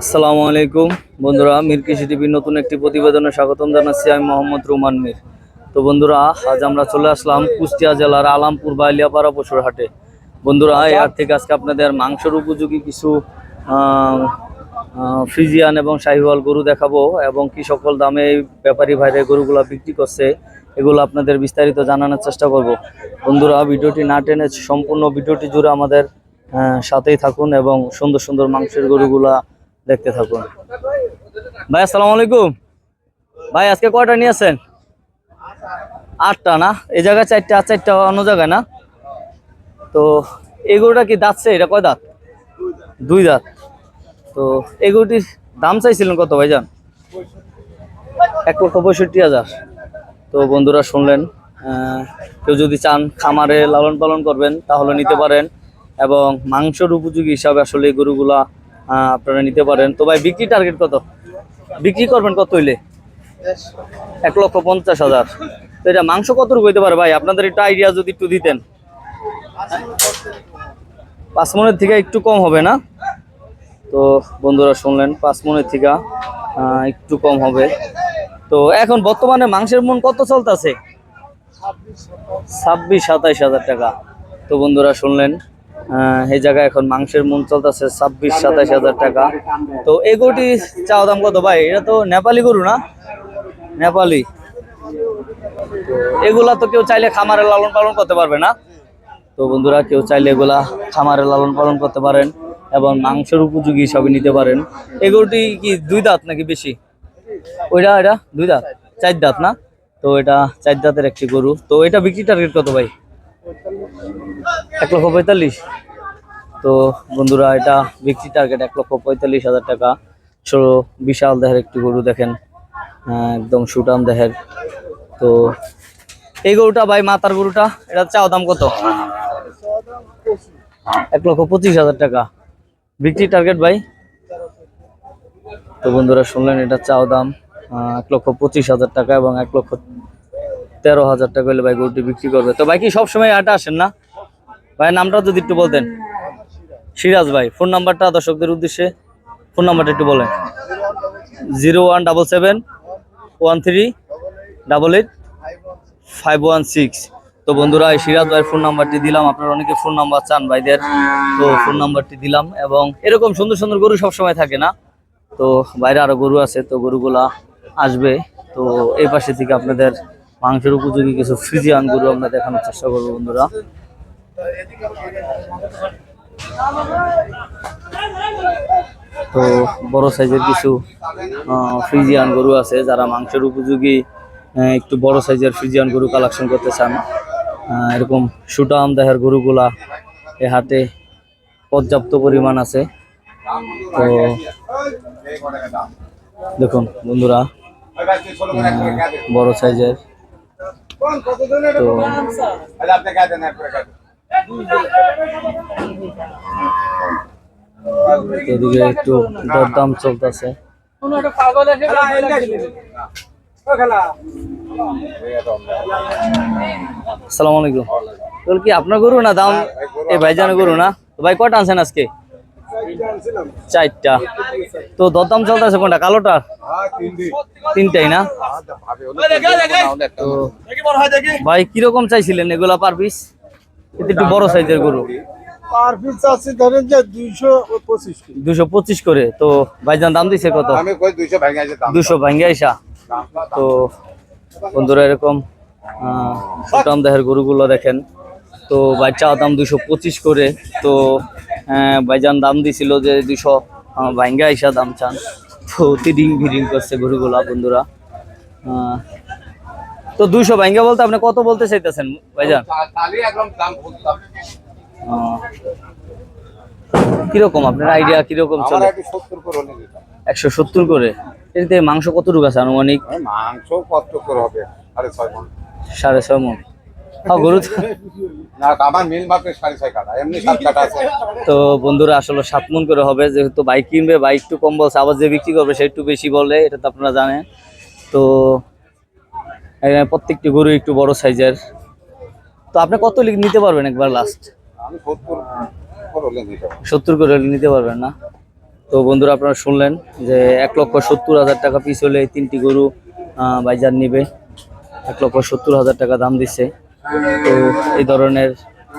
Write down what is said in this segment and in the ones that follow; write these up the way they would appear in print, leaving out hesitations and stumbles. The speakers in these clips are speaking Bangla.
আসসালামু আলাইকুম বন্ধুরা, মির কৃষি টিভির নতুন একটি প্রতিবেদনে স্বাগতম জানাচ্ছি। আমি মোহাম্মদ রুমান মির। তো বন্ধুরা, আজ আমরা চলে আসলাম কুষ্টিয়া জেলার আলামপুর বালিয়াপাড়া পশুর হাটে। বন্ধুরা, এই হাট থেকে আজকে আপনাদের মাংসের উপযোগী কিছু ফ্রিজিয়ান এবং শাহিওয়াল গরু দেখাবো এবং কি সকল দামে এই ব্যাপারী ভাইরা গরুগুলা বিক্রি করছে এগুলো আপনাদের বিস্তারিত জানানোর চেষ্টা করব। বন্ধুরা, ভিডিওটি না টেনে সম্পূর্ণ ভিডিওটি জুড়ে আমাদের সাথেই থাকুন এবং সুন্দর সুন্দর মাংসের গরুগুলা দেখতে থাকুন। ভাই আসসালামু আলাইকুম। ভাই আজকে কয়টা নিয়েছেন? 8টা না? এই জায়গায় 4টা, আর 4টা অন্য জায়গায় না? তো এই গরুটা কি দাঁতছে? এটা কয় দাঁত? 2 দাঁত। তো এই গরুটির দাম চাইছিলেন কত ভাইজান? 1,65,000। তো বন্ধুরা শুনলেন, কেউ যদি চান খামারে লালন পালন করবেন তাহলে নিতে পারেন এবং মাংসের উপযোগী হিসাবে আসলে এই গরুগুলা আপনারা নিতে পারেন। তো ভাই বিক্রি টার্গেট কত? বিক্রি করবেন কত হইলে? 1,50,000। তো এটা মাংস কতটুকু হইতে পারে ভাই? আপনাদের একটু আইডিয়া যদি একটু দিতেন। 5 মনের থেকে একটু কম হবে না? তো বন্ধুরা শুনলেন, 5 মনের থেকে একটু কম হবে। তো এখন বর্তমানে মাংসের মন কত চলতেছে? 26-27 হাজার টাকা। তো বন্ধুরা শুনলেন, এই জায়গায় এখন মাংসের মন চলতেছে 26-27 হাজার টাকা। তো এই গরুটি চাওয়া দাম কত ভাই? এটা তো নেপালি গরু না? নেপালি। এগুলা তো কেউ চাইলে খামারে লালন পালন করতে পারবে না? তো বন্ধুরা, কেউ চাইলে এগুলা খামারে লালন পালন করতে পারেন এবং মাংসের উপযোগী হিসাবে নিতে পারেন। এই গরুটি কি 2 দাঁত নাকি বেশি? এটা 2 দাঁত, 4 দাঁত না? তো এটা 4 দাঁতের একটি গরু। তো এটা বিক্রি টার্গেট কত ভাই? 1,45,000। তো বন্ধুরা, এটা বিক্রি টার্গেট 1,45,000 টাকা। বিশাল দেহের একটি গরু দেখেন, একদম সুটাম দেহের। তো এই গরুটা ভাই, মাতার গরুটা, এটা চাওয়া দাম কত? 1,25,000 টাকা। বিক্রি টার্গেট ভাই? তো বন্ধুরা শুনলেন, এটা চাওয়া দাম 1,25,000 টাকা এবং 1,13,000 টাকা হলে ভাই গরুটি বিক্রি করবে। তো ভাই কি সবসময় আটা আসেন না ভাই? নামটা যদি একটু বলতেন। সিরাজ ভাই। ফোন নাম্বারটা দর্শকদের উদ্দেশ্যে ফোন নাম্বারটা একটু বলেন। 017713888516। তো বন্ধুরা, এই সিরাজ ভাইয়ের ফোন নাম্বারটি দিলাম। আপনারা অনেকে ফোন নাম্বার চান ভাইদের, তো ফোন নাম্বারটি দিলাম। এবং এরকম সুন্দর সুন্দর গরু সবসময় থাকে না, তো বাইরে আরো গরু আছে, তো গরুগুলা আসবে। তো এই পাশে থেকে আপনাদের মাংসের উপযোগী কিছু ফ্রিজিয়ান গরু আমরা দেখানোর চেষ্টা করবো বন্ধুরা। তো বড় সাইজের কিছু ফ্রিজিয়ান গরু আছে, যারা মাংসের উপযোগী একটু বড় সাইজের ফ্রিজিয়ান গরু কালেকশন করতে চান, এরকম সুটাম দেহের গরুগুলা এই হাটে পর্যাপ্ত পরিমাণ আছে। তো দেখুন বন্ধুরা, বড় সাইজের। তো এদিকে একটু দরদাম চলতেছে। আসসালামু আলাইকুম। বল কি আপনার গরু না দাম? এই ভাইজানের গরু না? তো ভাই কয়টা আনছেন আজকে? 4টা। তো দরদাম চলতেছে কোনটা? কালোটা? 3টাই না? তো ভাই কিরকম চাইছিলেন এগুলা পার পিস? একটু বড় সাইজের গরু পার পিস আছে ধরেন যে 225 করে। তো ভাইজান দাম দিছে কত? 200 ভাঙ্গে আইসা। তো বন্ধুরা, এরকম সুটাম দেহের গরুগুলো দেখেন। তো বাচ্চা দাম 225 করে। তো ভাইজান দাম দিছিল যে 200 ভাঙ্গে আইসা দাম চান। তো তিডিং ভিডিং করছে গরুগুলা বন্ধুরা। তো 200 ভাঙ্গে বলতে আপনি কত বলতে চাইতেছেন ভাইজান? কিরকম আপনার আইডিয়া কিরকম চলে? 170 করে। এতে মাংস কতটুকু আছে আনুমানিক? মাংস কত করে হবে? 6.5 মণ। 6.5 মণ। হ্যাঁ, গরু না, আমার মিল মাপে 6.5 কাটা, এমনি 7 কাটা আছে। তো বন্ধুরা, আসলে 7 মণ করে হবে। যেহেতু বাইক কিনবে, বাইক একটু কম বলছে, আবার যে বিক্রি করবে সে একটু বেশি বলে, এটা তো আপনারা জানেন। তো প্রত্যেকটি গরু একটু বড় সাইজের। তো আপনি কত নিতে পারবেন একবার লাস্ট? আমি 70 করে নিতে পারবো। 70 করে নিতে পারবেন না? তো বন্ধুরা আপনারা শুনলেন যে 1,70,000 টাকা পিস হলে এই 3টি গরু ভাইজান নিবে। 1,70,000 টাকা দাম দিচ্ছে। তো এই ধরনের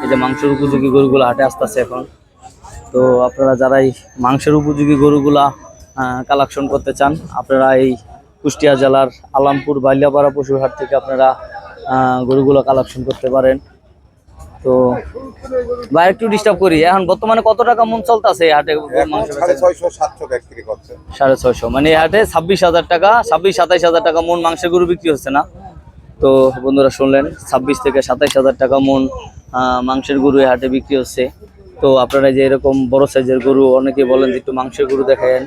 এই যে মাংসের উপযোগী গরুগুলো হাটে আসতেছে এখন। তো আপনারা যারা এই মাংসের উপযোগী গরুগুলা কালেকশন করতে চান, আপনারা এই কুষ্টিয়া জেলার আলামপুর বালিয়াপাড়া পশুর হাট থেকে আপনারা গরুগুলো কালেকশন করতে পারেন। তো ভাই একটু ডিস্টার্ব করি, এখন বর্তমানে কত টাকা মন চলতেছে এই হাটে মাংস? 650-700 বিক্রি করছে। 650, মানে এই হাটে 26,000 টাকা 27-28,000 টাকা মন মাংসের গরু বিক্রি হচ্ছে না। তো বন্ধুরা শুনলেন 26 থেকে 27,000 টাকা মন মাংসের গরু এই হাটে বিক্রি হচ্ছে। তো আপনারা যে এরকম বড় সাইজের গরু, অনেকে বলেন যে একটু মাংসের গরু দেখায়েন।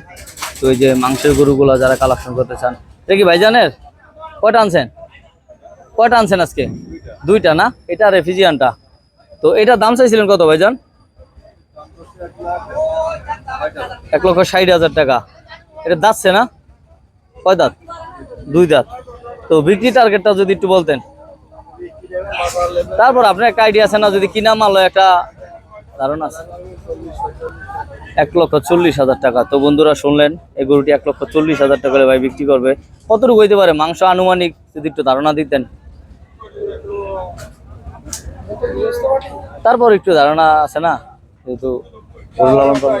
তো এই যে মাংসের গরুগুলো যারা কালেকশন করতে চান, এটা কি ভাইজানের? কয়টা আনছেন আজকে? 2টা না? এটা রেফিজিয়ানটা। তো এটার দাম চাইছিলেন কত ভাইজান? 1,60,000 টাকা। এটা দাঁতছে না? কয় দাঁত? 2 দাঁত। তো বিক্রি টার্গেটটা যদি একটু বলতেন। তারপর আপনার একটা আইডিয়া আছে না, যদি কিনা মাল হয় একটা ধারণা আছে? 1,40,000 টাকা। তো বন্ধুরা শুনলেন এই গরুটি 1,40,000 টাকা করে ভাই বিক্রি করবে। কতটুকু হইতে পারে মাংস আনুমানিক যদি একটু ধারণা দিতেন? তারপর একটু ধারণা আছে না, যেহেতু গরু লালন পালন।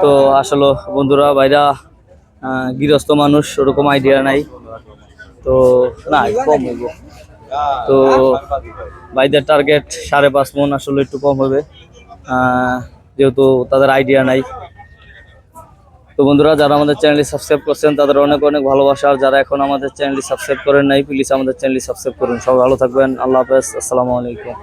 তো আসলে বন্ধুরা ভাইরা গৃহস্থ মানুষ, ওরকম আইডিয়া নাই। তো না কম হইব। তো ভাইদের টার্গেট 5.5 মন, আসলে একটু কম হবে যেহেতু তাদের আইডিয়া নাই। তো বন্ধুরা যারা আমাদের চ্যানেলটি সাবস্ক্রাইব করছেন তাদের অনেক অনেক ভালোবাসা। আর যারা এখন আমাদের চ্যানেলটি সাবস্ক্রাইব করেন নাই, প্লিজ আমাদের চ্যানেলটি সাবস্ক্রাইব করুন। সবাই ভালো থাকবেন। আল্লাহ হাফেজ। আসসালামু আলাইকুম।